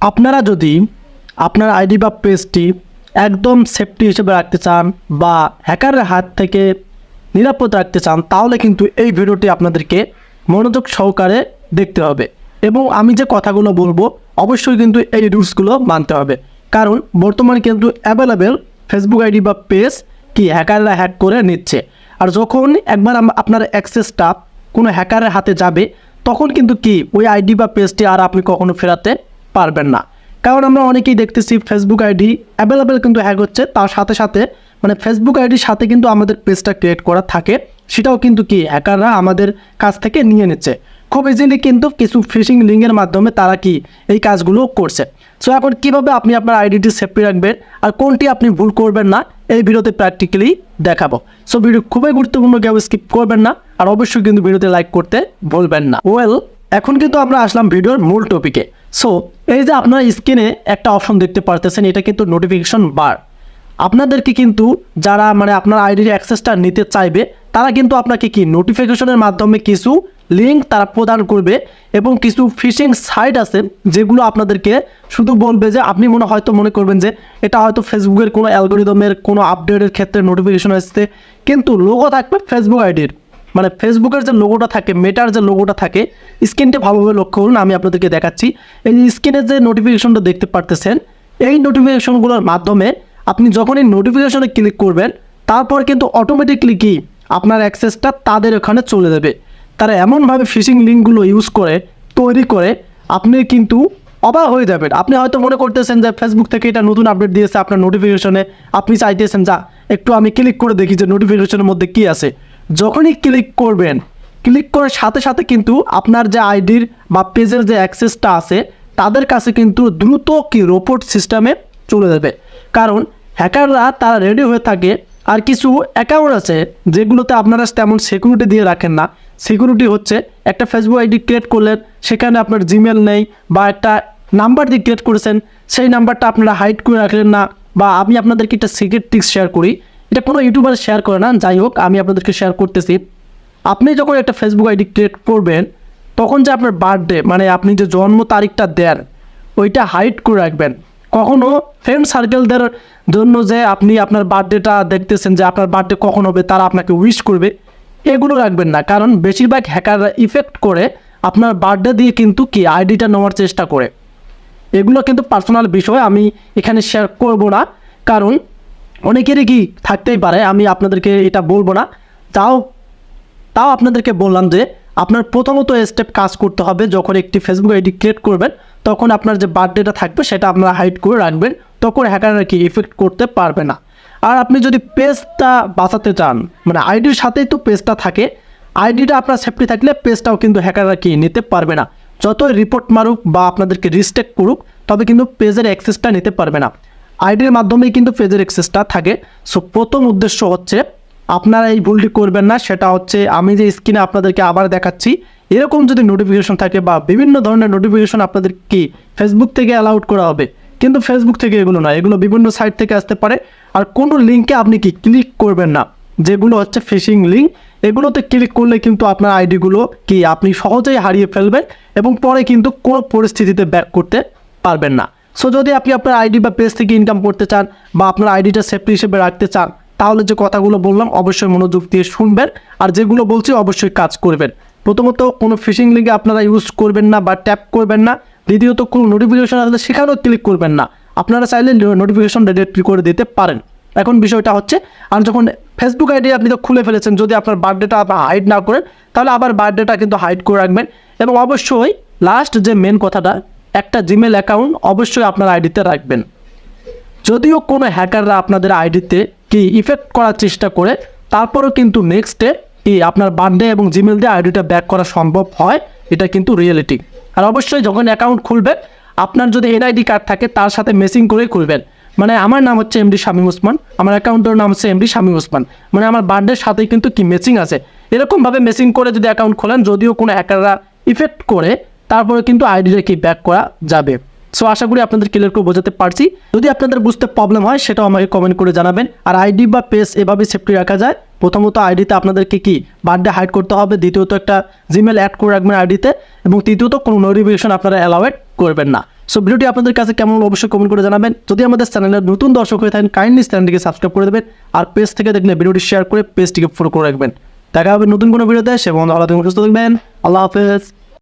আপনারা যদি আপনার আইডি বা পেজটি একদম সেফটি হিসেবে রাখতে চান বা হ্যাকারের হাত থেকে নিরাপদ রাখতে চান, তাহলে কিন্তু এই ভিডিওটি আপনাদেরকে মনোযোগ সহকারে দেখতে হবে এবং আমি যে কথাগুলো বলবো অবশ্যই কিন্তু এই রুলসগুলো মানতে হবে। কারণ বর্তমানে কিন্তু অ্যাভেলেবেল ফেসবুক আইডি বা পেজ কি হ্যাকাররা হ্যাক করে নিচ্ছে। আর যখন একবার আপনার অ্যাক্সেসটা কোনো হ্যাকারের হাতে যাবে, তখন কিন্তু কি ওই আইডি বা পেজটি আর আপনি কখনো ফেরাতে পারবেন না। কারণ আমরা অনেকেই দেখতেছি ফেসবুক আইডি অ্যাভেলেবেল কিন্তু হ্যাক হচ্ছে, তার সাথে সাথে মানে ফেসবুক আইডির সাথে কিন্তু আমাদের পেজটা ক্রিয়েট করা থাকে, সেটাও কিন্তু কি হ্যাকাররা আমাদের কাছ থেকে নিয়ে নিচ্ছে খুব ইজিলি। কিন্তু কিছু ফিশিং লিঙ্কের মাধ্যমে তারা কি এই কাজগুলো করছে। সো এখন কীভাবে আপনি আপনার আইডিটি সেফটি রাখবেন আর কোনটি আপনি ভুল করবেন না, এই ভিডিওতে প্র্যাকটিক্যালি দেখাবো। সো ভিডিও খুবই গুরুত্বপূর্ণ, কেউ স্কিপ করবেন না আর অবশ্যই কিন্তু ভিডিওতে লাইক করতে ভুলবেন না। এখন কিন্তু আমরা আসলাম ভিডিওর মূল টপিকে। সো এই যে আপনার স্ক্রিনে একটা অপশন দেখতে পারতেছেন, এটা কিন্তু নোটিফিকেশন বার। আপনাদেরকে কিন্তু যারা মানে আপনার আইডির অ্যাক্সেসটা নিতে চাইবে, তারা কিন্তু আপনাকে কি নোটিফিকেশনের মাধ্যমে কিছু লিঙ্ক তারা প্রদান করবে এবং কিছু ফিশিং সাইট আছে যেগুলো আপনাদেরকে শুধু বলবে যে আপনি মনে করবেন যে এটা হয়তো ফেসবুকের কোনো অ্যালগোরিদমের কোনো আপডেটের ক্ষেত্রে নোটিফিকেশন আসছে, কিন্তু লোগো থাকবে ফেসবুক আইডির, মানে ফেসবুকের যে লোগোটা থাকে, মেটার যে লোগোটা থাকে। স্ক্রিনটা ভালোভাবে লক্ষ্য করুন, আমি আপনাদেরকে দেখাচ্ছি। এই স্ক্রিনের যে নোটিফিকেশনটা দেখতে পারতেছেন, এই নোটিফিকেশনগুলোর মাধ্যমে আপনি যখন এই নোটিফিকেশনে ক্লিক করবেন, তারপর কিন্তু অটোমেটিকলি কি আপনার অ্যাক্সেসটা তাদের ওখানে চলে যাবে। তারা এমনভাবে ফিশিং লিঙ্কগুলো ইউজ করে তৈরি করে, আপনি কিন্তু অবাক হয়ে যাবেন। আপনি হয়তো মনে করতেছেন যে ফেসবুক থেকে এটা নতুন আপডেট দিয়েছে আপনার নোটিফিকেশনে, আপনি চাইতেছেন যা একটু আমি ক্লিক করে দেখি যে নোটিফিকেশনের মধ্যে কী আছে। যখনই ক্লিক করবেন, ক্লিক করার সাথে সাথে কিন্তু আপনার যে আইডির বা পেজের যে অ্যাক্সেসটা আছে তাদের কাছে কিন্তু দ্রুত কি রোপোর্ট সিস্টেমে চলে যাবে। কারণ হ্যাকাররা তারা রেডি হয়ে থাকে। আর কিছু অ্যাকাউন্ট আছে যেগুলোতে আপনারা তেমন সিকিউরিটি দিয়ে রাখেন না। সিকিউরিটি হচ্ছে একটা ফেসবুক আইডি ক্রিয়েট করলেন, সেখানে আপনার জিমেল নেই বা একটা নাম্বার দিয়ে ক্রিয়েট করেছেন, সেই নাম্বারটা আপনারা হাইড করে রাখলেন না। বা আমি আপনাদেরকে একটা সিক্রেট ট্রিক্স শেয়ার করি, এটা কোনো ইউটিউবার শেয়ার করে না, যাই হোক আমি আপনাদেরকে শেয়ার করতেছি। আপনি যখন একটা ফেসবুক আইডি ক্রিয়েট করবেন, তখন যে আপনার বার্থডে মানে আপনি যে জন্ম তারিখটা দেন, ওইটা হাইড করে রাখবেন। কখনও ফ্রেন্ড সার্কেলদের জন্য যে আপনি আপনার বার্থডেটা দেখতেছেন যে আপনার বার্থডে কখন হবে, তারা আপনাকে উইশ করবে, এগুলো রাখবেন না। কারণ বেশিরভাগ হ্যাকাররা ইফেক্ট করে আপনার বার্থডে দিয়ে কিন্তু কি আইডিটা নেওয়ার চেষ্টা করে। এগুলো কিন্তু পার্সোনাল বিষয়, আমি এখানে শেয়ার করব না, কারণ অনেকেরই কি থাকতেই পারে, আমি আপনাদেরকে এটা বলবো না। তাও আপনাদেরকে বললাম যে আপনার প্রথমত স্টেপ কাজ করতে হবে। যখন একটি ফেসবুক আইডি ক্রিয়েট করবেন, তখন আপনার যে বার্থডেটা থাকবে সেটা আপনারা হাইড করে রাখবেন, তখন হ্যাকাররা কি ইফেক্ট করতে পারবে না। আর আপনি যদি পেজটা বাঁচাতে চান, মানে আইডির সাথেই তো পেজটা থাকে, আইডিটা আপনার সেফটি থাকলে পেজটাও কিন্তু হ্যাকাররা কি নিতে পারবে না। যতই রিপোর্ট মারুক বা আপনাদেরকে রিস্ট্রিক্ট করুক, তবে কিন্তু পেজের অ্যাক্সেসটা নিতে পারবে না। আইডির মাধ্যমেই কিন্তু পেজের অ্যাক্সেসটা থাকে। সো প্রথম উদ্দেশ্য হচ্ছে আপনারা এই ভুলটি করবেন না, সেটা হচ্ছে আমি যে স্ক্রিনে আপনাদেরকে আবার দেখাচ্ছি, এরকম যদি নোটিফিকেশন থাকে বা বিভিন্ন ধরনের নোটিফিকেশন আপনাদের কি ফেসবুক থেকে অ্যালাউড করা হবে, কিন্তু ফেসবুক থেকে এগুলো না, এগুলো বিভিন্ন সাইট থেকে আসতে পারে। আর কোনো লিঙ্কে আপনি কি ক্লিক করবেন না, যেগুলো হচ্ছে ফিশিং লিঙ্ক, এগুলোতে ক্লিক করলে কিন্তু আপনার আইডিগুলো কি আপনি সহজেই হারিয়ে ফেলবেন এবং পরে কিন্তু কোনো পরিস্থিতিতে ব্যাক করতে পারবেন না। সো যদি আপনি আপনার আইডি বা পেজ থেকে ইনকাম করতে চান বা আপনার আইডিটা সেফটি হিসেবে রাখতে চান, তাহলে যে কথাগুলো বললাম অবশ্যই মনোযোগ দিয়ে শুনবেন আর যেগুলো বলছি অবশ্যই কাজ করবেন। প্রথমত কোনো ফিশিং লিঙ্কে আপনারা ইউজ করবেন না বা ট্যাপ করবেন না। দ্বিতীয়ত কোনো নোটিফিকেশন আসলে সেখানেও ক্লিক করবেন না, আপনারা চাইলে নোটিফিকেশন ডিলিট করে দিতে পারেন। এখন বিষয়টা হচ্ছে, আর যখন ফেসবুক আইডি আপনি তো খুলে ফেলেছেন, যদি আপনার বার্থডেটা হাইড না করেন, তাহলে আবার বার্থডেটা কিন্তু হাইড করে রাখবেন। এবং অবশ্যই লাস্ট যে মেন কথাটা, একটা জিমেল অ্যাকাউন্ট অবশ্যই আপনার আইডিতে রাখবেন। যদিও কোনো হ্যাকাররা আপনাদের আইডিতে কি ইফেক্ট করার চেষ্টা করে, তারপরেও কিন্তু নেক্সটে কি আপনার বার্থডে এবং জিমেল দিয়ে আইডিটা ব্যাক করা সম্ভব হয়, এটা কিন্তু রিয়েলিটি। আর অবশ্যই যখন অ্যাকাউন্ট খুলবেন, আপনার যদি এনআইডি কার্ড থাকে তার সাথে ম্যাচিং করেই খুলবেন। মানে আমার নাম হচ্ছে এমডি শামীম ওসমান, আমার অ্যাকাউন্টের নাম হচ্ছে এমডি শামীম ওসমান, মানে আমার বার্থডের সাথেই কিন্তু কি ম্যাচিং আছে। এরকমভাবে ম্যাচিং করে যদি অ্যাকাউন্ট খোলেন, যদিও কোনো হ্যাকাররা ইফেক্ট করে, তারপরে কিন্তু আইডিটা কি ব্যাক করা যাবে। সো আশা করি আপনাদের ক্লিয়ার করে বোঝাতে পারছি। যদি আপনাদের বুঝতে প্রবলেম হয়, সেটাও আমাকে কমেন্ট করে জানাবেন। আর আইডি বা পেজ এভাবে সেফটি রাখা যায়। প্রথমত আইডিতে আপনাদেরকে কি বার্থডে হাইড করতে হবে, দ্বিতীয়ত একটা জিমেল অ্যাড করে রাখবেন আইডিতে, এবং তৃতীয়ত কোনো নোটিফিকেশন আপনারা অ্যালাউড করবেন না। সো ভিডিওটি আপনাদের কাছে কেমন হলো অবশ্যই কমেন্ট করে জানাবেন। যদি আমাদের চ্যানেলের নতুন দর্শক হয়ে থাকেন কাইন্ডলি চ্যানেলটিকে সাবস্ক্রাইব করে দেবেন, আর পেজ থেকে দেখলে ভিডিওটি শেয়ার করে পেজটিকে ফলো করে রাখবেন। দেখা হবে নতুন কোনো ভিডিওতে, সে বন্ধু ভালো থাকবেন, সুস্থ থাকবেন। আল্লাহ হাফেজ।